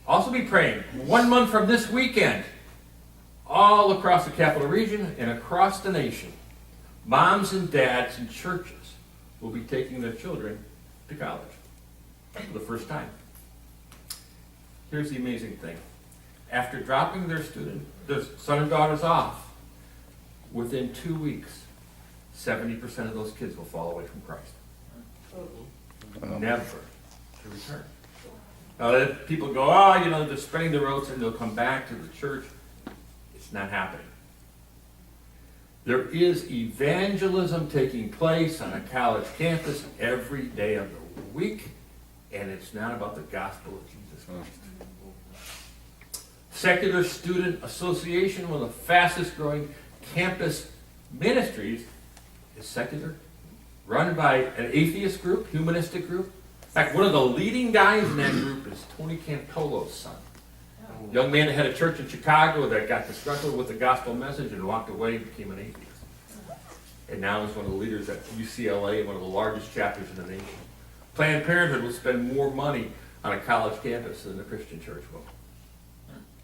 Also be praying, 1 month from this weekend, all across the capital region and across the nation, moms and dads and churches will be taking their children to college for the first time. Here's the amazing thing. After dropping their son and daughters off, within 2 weeks, 70% of those kids will fall away from Christ. Never to return. Now, people go, they're spreading the roads and they'll come back to the church. It's not happening. There is evangelism taking place on a college campus every day of the week, and it's not about the gospel of Jesus Christ. Secular Student Association, one of the fastest growing campus ministries, is secular, run by an atheist group, humanistic group. In fact, one of the leading guys in that group is Tony Campolo's son. A young man that had a church in Chicago that got disgruntled with the gospel message and walked away and became an atheist. And now he's one of the leaders at UCLA, one of the largest chapters in the nation. Planned Parenthood will spend more money on a college campus than the Christian church will.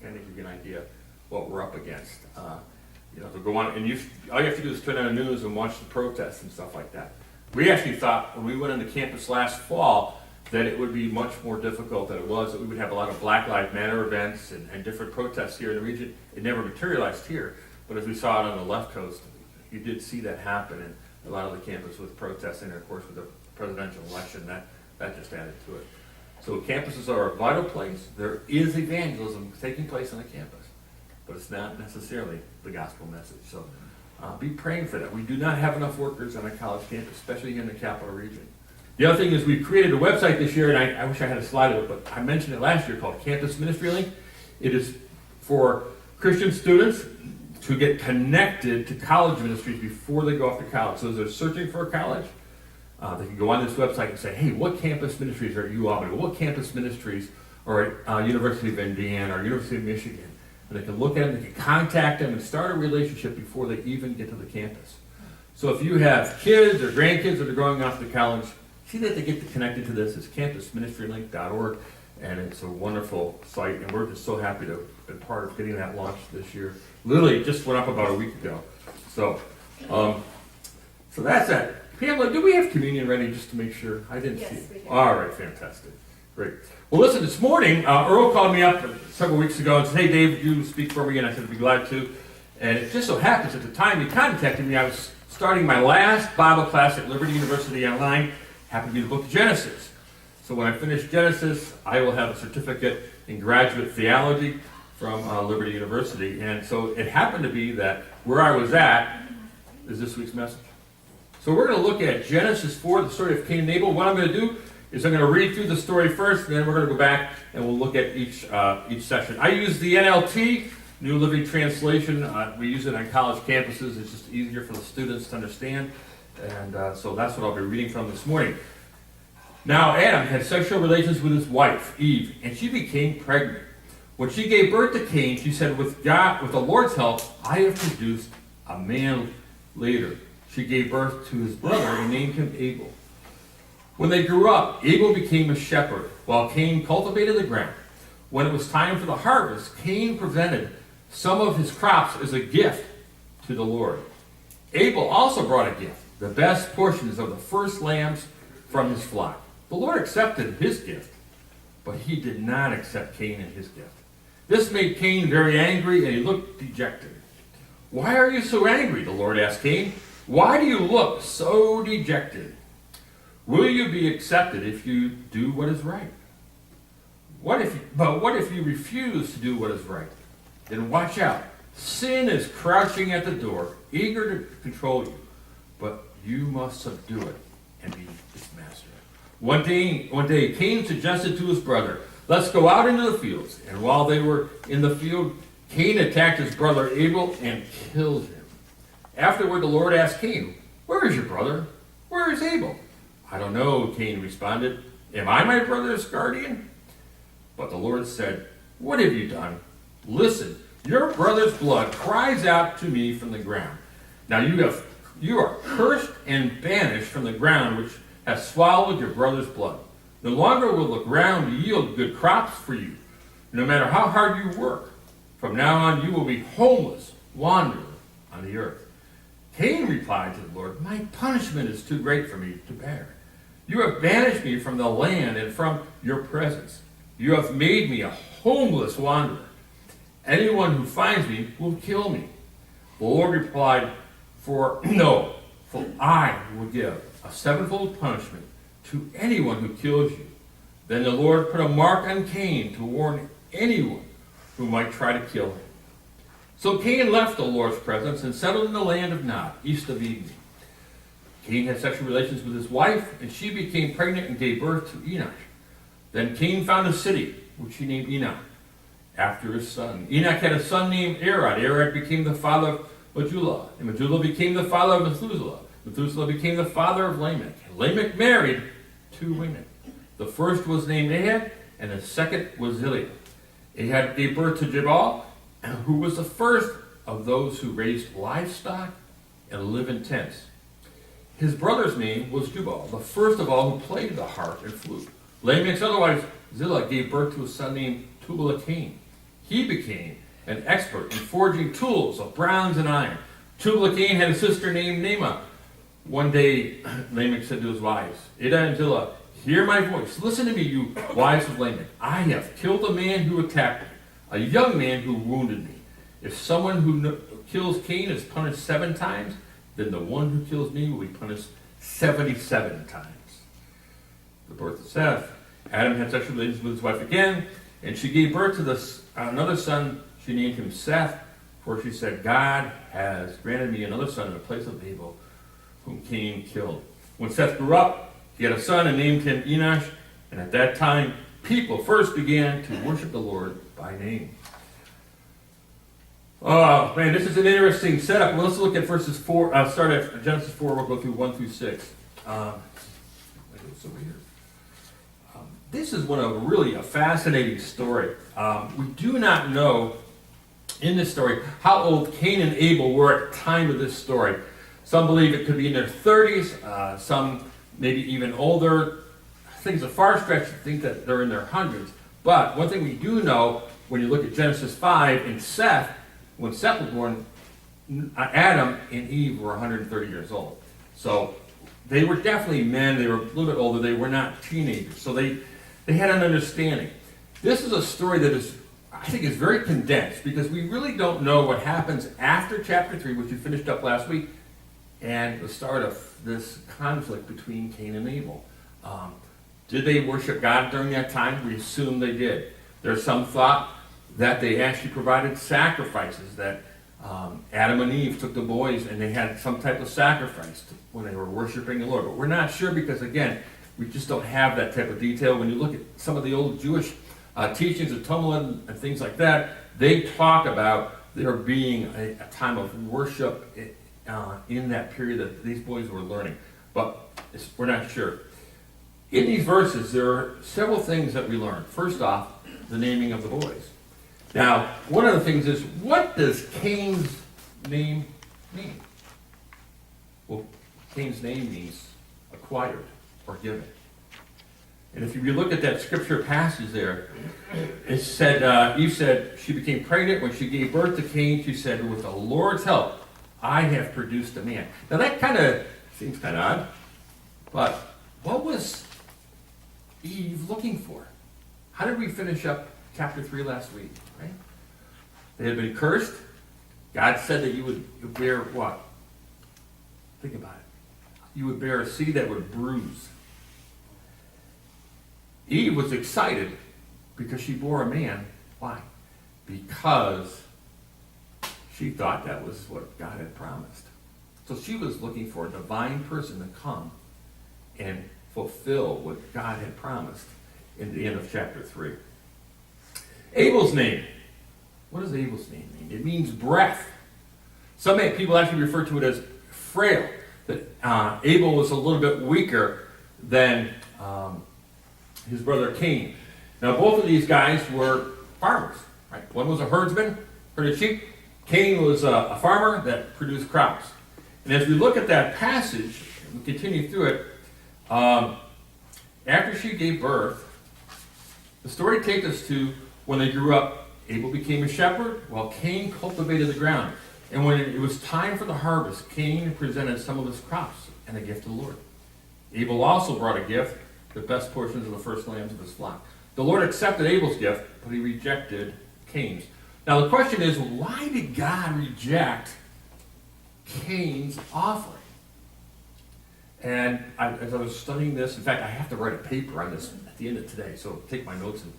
And to give you an idea what we're up against. To go on, and all you have to do is turn on the news and watch the protests and stuff like that. We actually thought when we went into campus last fall that it would be much more difficult than it was, that we would have a lot of Black Lives Matter events and different protests here in the region. It never materialized here, but as we saw it on the left coast, you did see that happen, and a lot of the campus was protesting, and of course with the presidential election, that just added to it. So campuses are a vital place. There is evangelism taking place on the campus, but it's not necessarily the gospel message. So be praying for that. We do not have enough workers on a college campus, especially here in the capital region. The other thing is we created a website this year, and I wish I had a slide of it, but I mentioned it last year, called Campus Ministry Link. It is for Christian students to get connected to college ministries before they go off to college. So as they're searching for a college, they can go on this website and say, hey, what campus ministries are you on? What campus ministries are at University of Indiana or University of Michigan? And they can look at them, they can contact them and start a relationship before they even get to the campus. So if you have kids or grandkids that are going off to college, see that they get connected to this. It's campusministrylink.org, and it's a wonderful site, and we're just so happy to be part of getting that launched this year. Literally, it just went up about a week ago. So that's that. Pamela, do we have communion ready just to make sure? I didn't see it. We do. All right, fantastic. Great. Well, listen, this morning, Earl called me up several weeks ago and said, hey, Dave, would you speak for me? And I said, I'd be glad to. And it just so happens at the time he contacted me, I was starting my last Bible class at Liberty University online. Happened to be the book of Genesis. So when I finish Genesis, I will have a certificate in graduate theology from Liberty University. And so it happened to be that where I was at is this week's message. So we're going to look at Genesis 4, the story of Cain and Abel. What I'm going to do is I'm going to read through the story first, and then we're going to go back and we'll look at each session. I use the NLT, New Living Translation. We use it on college campuses. It's just easier for the students to understand. And so that's what I'll be reading from this morning. Now Adam had sexual relations with his wife, Eve, and she became pregnant. When she gave birth to Cain, she said, with the Lord's help, I have produced a man later. She gave birth to his brother and named him Abel. When they grew up, Abel became a shepherd, while Cain cultivated the ground. When it was time for the harvest, Cain presented some of his crops as a gift to the Lord. Abel also brought a gift, the best portions of the first lambs from his flock. The Lord accepted his gift, but he did not accept Cain and his gift. This made Cain very angry, and he looked dejected. Why are you so angry? The Lord asked Cain. Why do you look so dejected? Will you be accepted if you do what is right? What if you refuse to do what is right? Then watch out. Sin is crouching at the door, eager to control you, but you must subdue it and be its master. One day, Cain suggested to his brother, let's go out into the fields. And while they were in the field, Cain attacked his brother Abel and killed him. Afterward, the Lord asked Cain, where is your brother? Where is Abel? I don't know, Cain responded. Am I my brother's guardian? But the Lord said, what have you done? Listen, your brother's blood cries out to me from the ground. Now you are cursed and banished from the ground which has swallowed your brother's blood. No longer will the ground yield good crops for you. No matter how hard you work, from now on you will be homeless, wanderer on the earth. Cain replied to the Lord, my punishment is too great for me to bear. You have banished me from the land and from your presence. You have made me a homeless wanderer. Anyone who finds me will kill me. The Lord replied, for I will give a sevenfold punishment to anyone who kills you. Then the Lord put a mark on Cain to warn anyone who might try to kill him. So Cain left the Lord's presence and settled in the land of Nod, east of Eden. Cain had sexual relations with his wife, and she became pregnant and gave birth to Enoch. Then Cain found a city, which he named Enoch, after his son. Enoch had a son named Arad. Arad became the father of Medulla, and Medulla became the father of Methuselah. Methuselah became the father of Lamech. Lamech married 2 women. The first was named Ahad, and the second was Zillah. Ahad gave birth to Jabal, who was the first of those who raised livestock and lived in tents. His brother's name was Jubal, the first of all who played the harp and flute. Lamech's other wife, Zillah, gave birth to a son named Tubal-Cain. He became an expert in forging tools of bronze and iron. Tubal-Cain had a sister named Naamah. One day, Lamech said to his wives, Ada and Zillah, hear my voice. Listen to me, you wives of Lamech. I have killed a man who attacked me, a young man who wounded me. If someone who kills Cain is punished 7 times, then the one who kills me will be punished 77 times. The birth of Seth. Adam had sexual relations with his wife again, and she gave birth to another son. She named him Seth, for she said, God has granted me another son in the place of Abel, whom Cain killed. When Seth grew up, he had a son and named him Enosh, and at that time, people first began to worship the Lord by name. Oh, man, this is an interesting setup. Well, let's look at verses 4. Start at Genesis 4. We'll go through 1 through 6. It's over here. This is really a fascinating story. We do not know in this story how old Cain and Abel were at the time of this story. Some believe it could be in their 30s. Some maybe even older. I think it's a far stretch to think that they're in their hundreds. But one thing we do know, when you look at Genesis 5 and Seth, when Seth was born, Adam and Eve were 130 years old. So they were definitely men. They were a little bit older. They were not teenagers. So they had an understanding. This is a story that I think is very condensed, because we really don't know what happens after chapter 3, which we finished up last week, and the start of this conflict between Cain and Abel. Did they worship God during that time? We assume they did. There's some thought that they actually provided sacrifices, that Adam and Eve took the boys and they had some type of sacrifice when they were worshiping the Lord. But we're not sure, because, again, we just don't have that type of detail. When you look at some of the old Jewish teachings of Talmud and things like that, they talk about there being a time of worship in that period that these boys were learning. But we're not sure. In these verses, there are several things that we learn. First off, the naming of the boys. Now, one of the things is, what does Cain's name mean? Well, Cain's name means acquired or given. And if you look at that scripture passage there, it said, Eve said she became pregnant when she gave birth to Cain. She said, with the Lord's help, I have produced a man. Now that kind of seems kind of odd, but what was Eve looking for? How did we finish up chapter 3 last week, right? They had been cursed. God said that you would bear what? Think about it. You would bear a seed that would bruise. Eve was excited because she bore a man. Why? Because she thought that was what God had promised. So she was looking for a divine person to come and fulfill what God had promised in the end of chapter 3. Abel's name. What does Abel's name mean? It means breath. Some people actually refer to it as frail. That Abel was a little bit weaker than his brother Cain. Now both of these guys were farmers. Right? One was a herdsman, herded sheep. Cain was a farmer that produced crops. And as we look at that passage, we continue through it, after she gave birth, the story takes us to When they grew up, Abel became a shepherd, while Cain cultivated the ground. And when it was time for the harvest, Cain presented some of his crops and a gift to the Lord. Abel also brought a gift, the best portions of the first lambs of his flock. The Lord accepted Abel's gift, but he rejected Cain's. Now the question is, why did God reject Cain's offering? And as I was studying this, in fact, I have to write a paper on this at the end of today, so take my notes and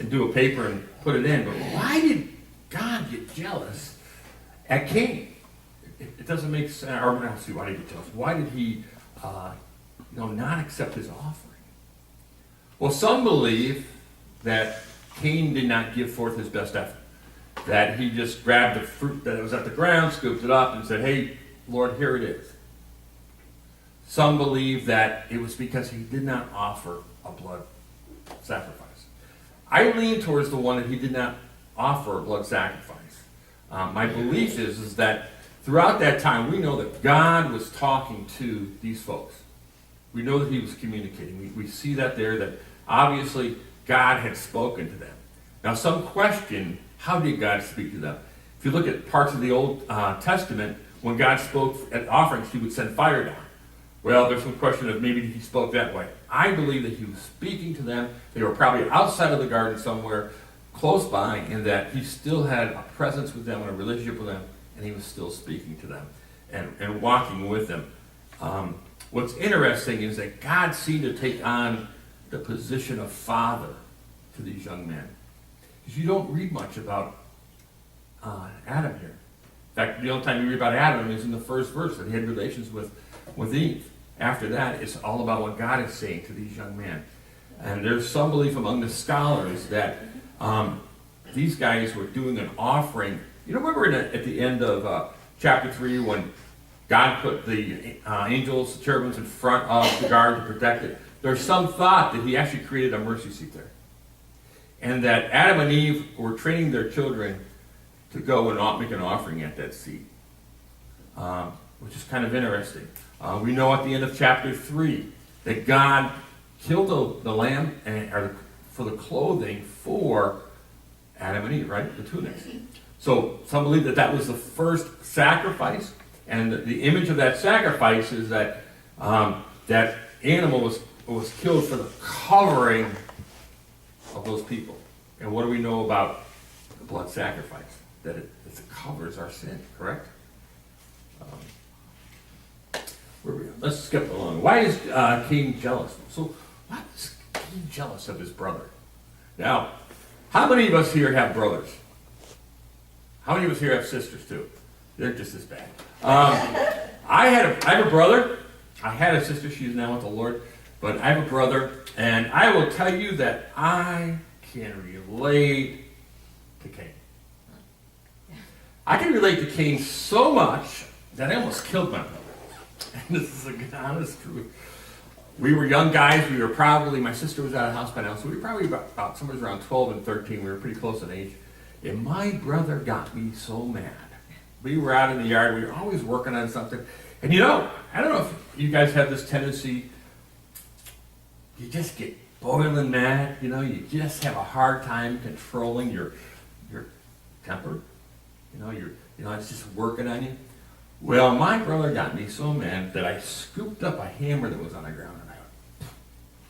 do a paper and put it in. But why did God get jealous at Cain? It doesn't make sense. Or let's see, why did he get jealous? Why did he not accept his offering? Well, some believe that Cain did not give forth his best effort. That he just grabbed the fruit that was at the ground, scooped it up, and said, "Hey, Lord, here it is." Some believe that it was because he did not offer a blood sacrifice. I lean towards the one that he did not offer a blood sacrifice. My belief is that throughout that time, we know that God was talking to these folks. We know that he was communicating. We see that there, that obviously God had spoken to them. Now, some question, how did God speak to them? If you look at parts of the Old Testament, when God spoke at offerings, he would send fire down. Well, there's some question of maybe he spoke that way. I believe that he was speaking to them. They were probably outside of the garden somewhere, close by, and that he still had a presence with them and a relationship with them, and he was still speaking to them and walking with them. What's interesting is that God seemed to take on the position of father to these young men. Because you don't read much about Adam here. In fact, the only time you read about Adam is in the first verse, that he had relations with Eve. After that, it's all about what God is saying to these young men. And there's some belief among the scholars that these guys were doing an offering. You know, remember at the end of chapter 3 when God put the angels, the cherubims in front of the guard to protect it? There's some thought that he actually created a mercy seat there. And that Adam and Eve were training their children to go and make an offering at that seat, which is kind of interesting. We know at the end of chapter 3 that God killed the lamb for the clothing for Adam and Eve, right? The tunics. So some believe that that was the first sacrifice, and the image of that sacrifice is that that animal was killed for the covering of those people. And what do we know about the blood sacrifice? That it covers our sin, correct? Let's skip along. Why is Cain jealous? So why is Cain jealous of his brother? Now, how many of us here have brothers? How many of us here have sisters too? They're just as bad. I have a brother. I had a sister. She's now with the Lord. But I have a brother, and I will tell you that I can relate to Cain. I can relate to Cain so much that I almost killed my brother. And this is the honest truth. We were young guys. We were probably, my sister was out of the house by now, so we were probably about somewhere around 12 and 13. We were pretty close in age. And my brother got me so mad. We were out in the yard. We were always working on something. And you know, I don't know if you guys have this tendency, you just get boiling mad. You know, you just have a hard time controlling your temper. It's just working on you. Well, my brother got me so mad that I scooped up a hammer that was on the ground and I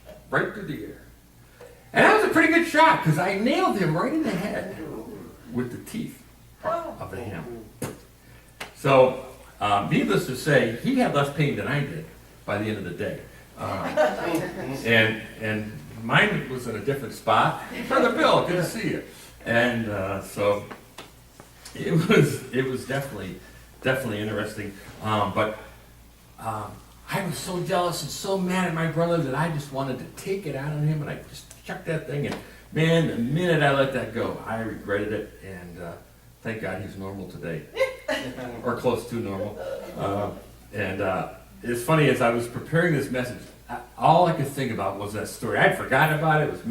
went right through the air. And that was a pretty good shot because I nailed him right in the head with the teeth of the hammer. So, needless to say, he had less pain than I did by the end of the day. And mine was in a different spot. Brother Bill, good to see you. And so it was definitely interesting. But I was so jealous and so mad at my brother that I just wanted to take it out on him, and I just chucked that thing. And man, the minute I let that go, I regretted it. And thank God he's normal today, or close to normal. It's funny, as I was preparing this message, all I could think about was that story. I'd forgotten about it. It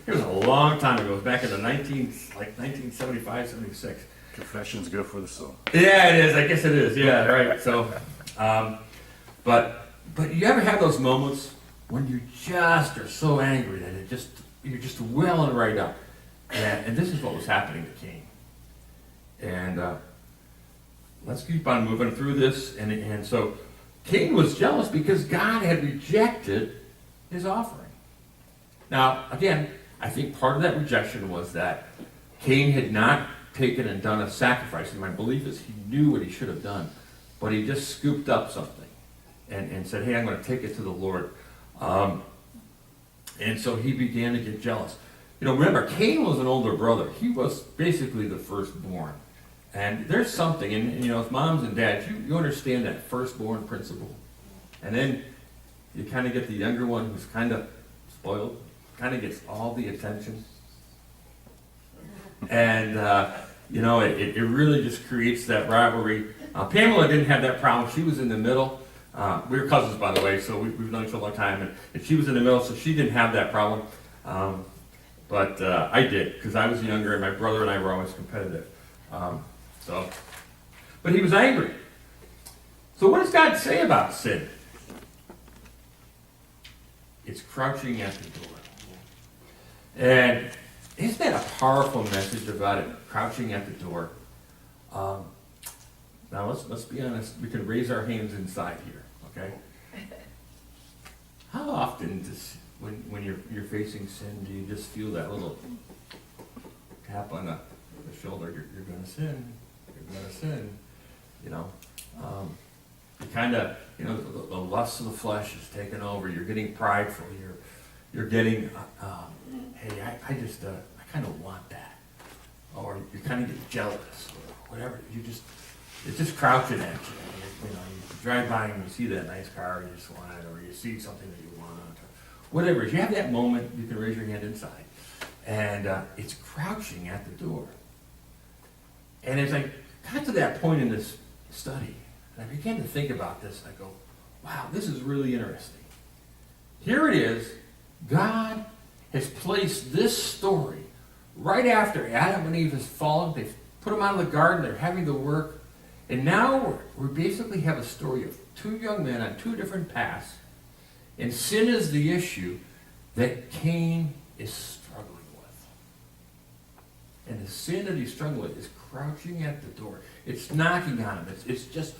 was a long time ago. It was back in the 1975, 76. Confession's good for the soul. Yeah, it is. I guess it is. Yeah, right. So, but you ever have those moments when you just are so angry that you're just welling right up? And this is what was happening to Cain. And let's keep on moving through this. And so Cain was jealous because God had rejected his offering. Now, again, I think part of that rejection was that Cain had not taken and done a sacrifice. And my belief is he knew what he should have done, but he just scooped up something and said, hey, I'm going to take it to the Lord. And so he began to get jealous. You know, remember, Cain was an older brother. He was basically the firstborn. And there's something, and you know, as moms and dads, you understand that firstborn principle. And then you kind of get the younger one who's kind of spoiled, kind of gets all the attention. And, you know, it really just creates that rivalry. Pamela didn't have that problem. She was in the middle. We were cousins, by the way, so we've known each other a long time. And she was in the middle, so she didn't have that problem. But I did, because I was younger, and my brother and I were always competitive. But he was angry. So what does God say about sin? It's crouching at the door. And isn't that a powerful message about it, crouching at the door? Now let's be honest. We can raise our hands inside here, okay? How often does when you're facing sin, do you just feel that little tap on the shoulder? You're going to sin. You're going to sin. You know, you kind of, you know, the lust of the flesh is taking over. You're getting prideful. You're getting, hey, I kind of want that, or you kind of get jealous, or whatever. It's just crouching at you. You know, you drive by and you see that nice car and you just want it, or you see something that you want, or whatever. If you have that moment, you can raise your hand inside, and it's crouching at the door. And as I got to that point in this study, and I began to think about this, I go, wow, this is really interesting. Here it is. God has placed this story right after Adam and Eve has fallen. They've put them out of the garden. They're having to work. And now we basically have a story of two young men on two different paths. And sin is the issue that Cain is struggling with. And the sin that he's struggling with is crouching at the door. It's knocking on him. It's just,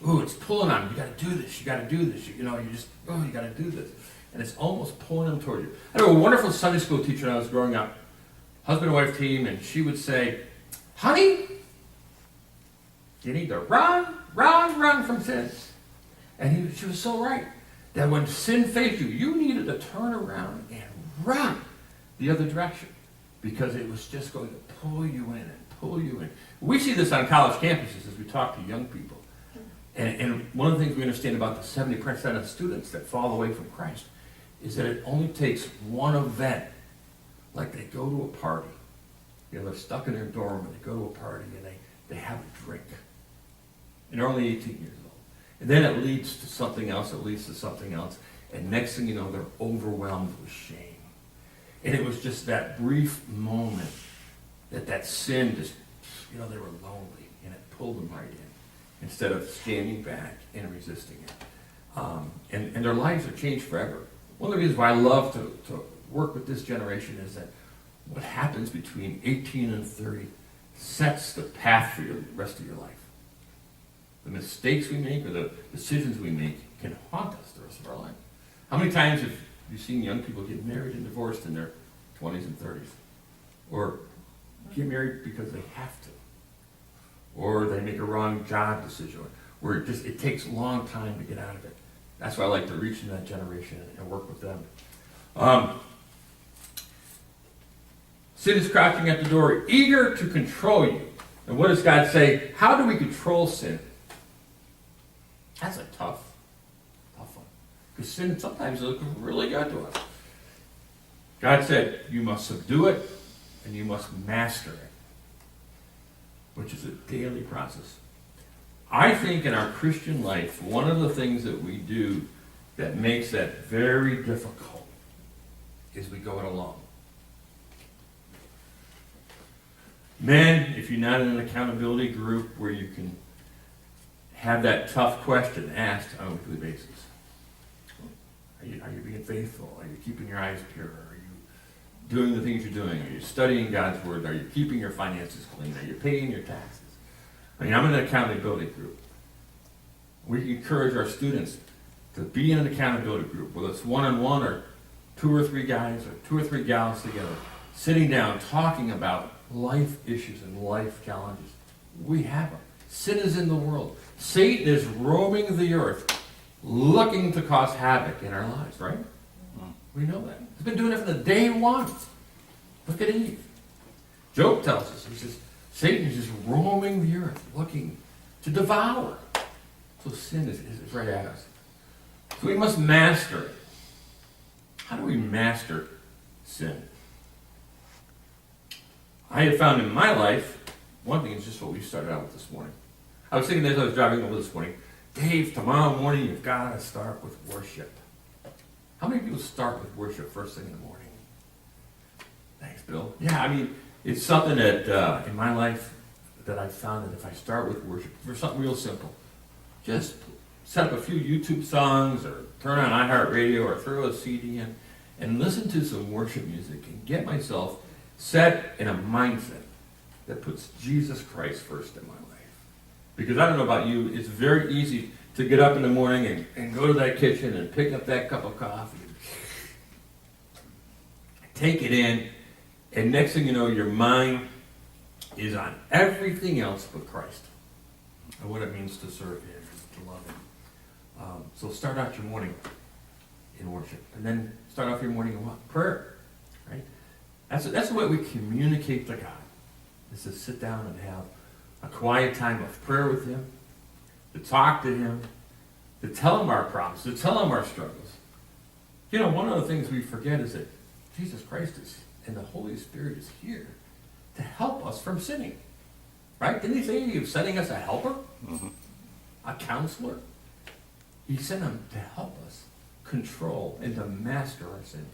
ooh, it's pulling on him. You got to do this. You got to do this. You know, you got to do this. And it's almost pulling him toward you. I had a wonderful Sunday school teacher when I was growing up, husband and wife team, and she would say, honey, you need to run from sin. And she was so right, that when sin faced you, you needed to turn around and run the other direction, because it was just going to pull you in and pull you in. We see this on college campuses as we talk to young people. And one of the things we understand about the 70% of students that fall away from Christ is that it only takes one event, like they go to a party. You know, they're stuck in their dorm and they go to a party and they have a drink. And they're only 18 years old. And then it leads to something else, and next thing you know, they're overwhelmed with shame. And it was just that brief moment that sin just, you know, they were lonely, and it pulled them right in, instead of standing back and resisting it. And their lives are changed forever. One of the reasons why I love to work with this generation is that what happens between 18 and 30 sets the path for the rest of your life. The mistakes we make or the decisions we make can haunt us the rest of our life. How many times have you seen young people get married and divorced in their 20s and 30s? Or get married because they have to? Or they make a wrong job decision, where it takes a long time to get out of it. That's why I like to reach into that generation and work with them. Sin is crouching at the door, eager to control you. And what does God say? How do we control sin? That's a tough one. Because sin sometimes looks really good to us. God said, you must subdue it and you must master it, which is a daily process. I think in our Christian life, one of the things that we do that makes that very difficult is we go it alone. Men, if you're not in an accountability group where you can have that tough question asked on a weekly basis. Are you being faithful? Are you keeping your eyes pure? Are you doing the things you're doing? Are you studying God's Word? Are you keeping your finances clean? Are you paying your taxes? I mean, I'm in an accountability group. We encourage our students to be in an accountability group, whether it's one-on-one or 2 or 3 guys or 2 or 3 gals together, sitting down, talking about life issues and life challenges. We have them. Sin is in the world. Satan is roaming the earth, looking to cause havoc in our lives, right? We know that. He's been doing it from the day one. Look at Eve. Job tells us, he says, Satan is just roaming the earth, looking to devour. So sin is right at us. So we must master it. How do we master sin? I have found in my life, one thing is just what we started out with this morning. I was thinking as I was driving over this morning, Dave, tomorrow morning you've got to start with worship. How many people start with worship first thing in the morning? Thanks, Bill. Yeah, I mean, it's something that in my life that I've found that if I start with worship, for something real simple, just set up a few YouTube songs or turn on iHeartRadio or throw a CD in and listen to some worship music and get myself set in a mindset that puts Jesus Christ first in my life. Because I don't know about you, it's very easy to get up in the morning and go to that kitchen and pick up that cup of coffee, take it in, and next thing you know, your mind is on everything else but Christ and what it means to serve Him, to love Him. So start out your morning in worship, and then start off your morning in what? Prayer, right? That's the way we communicate to God, is to sit down and have a quiet time of prayer with Him, to talk to Him, to tell Him our problems, to tell Him our struggles. You know, one of the things we forget is that Jesus Christ is, and the Holy Spirit is here to help us from sinning. Right? Didn't He say He was sending us a helper? Mm-hmm. A counselor? He sent Him to help us control and to master our sin.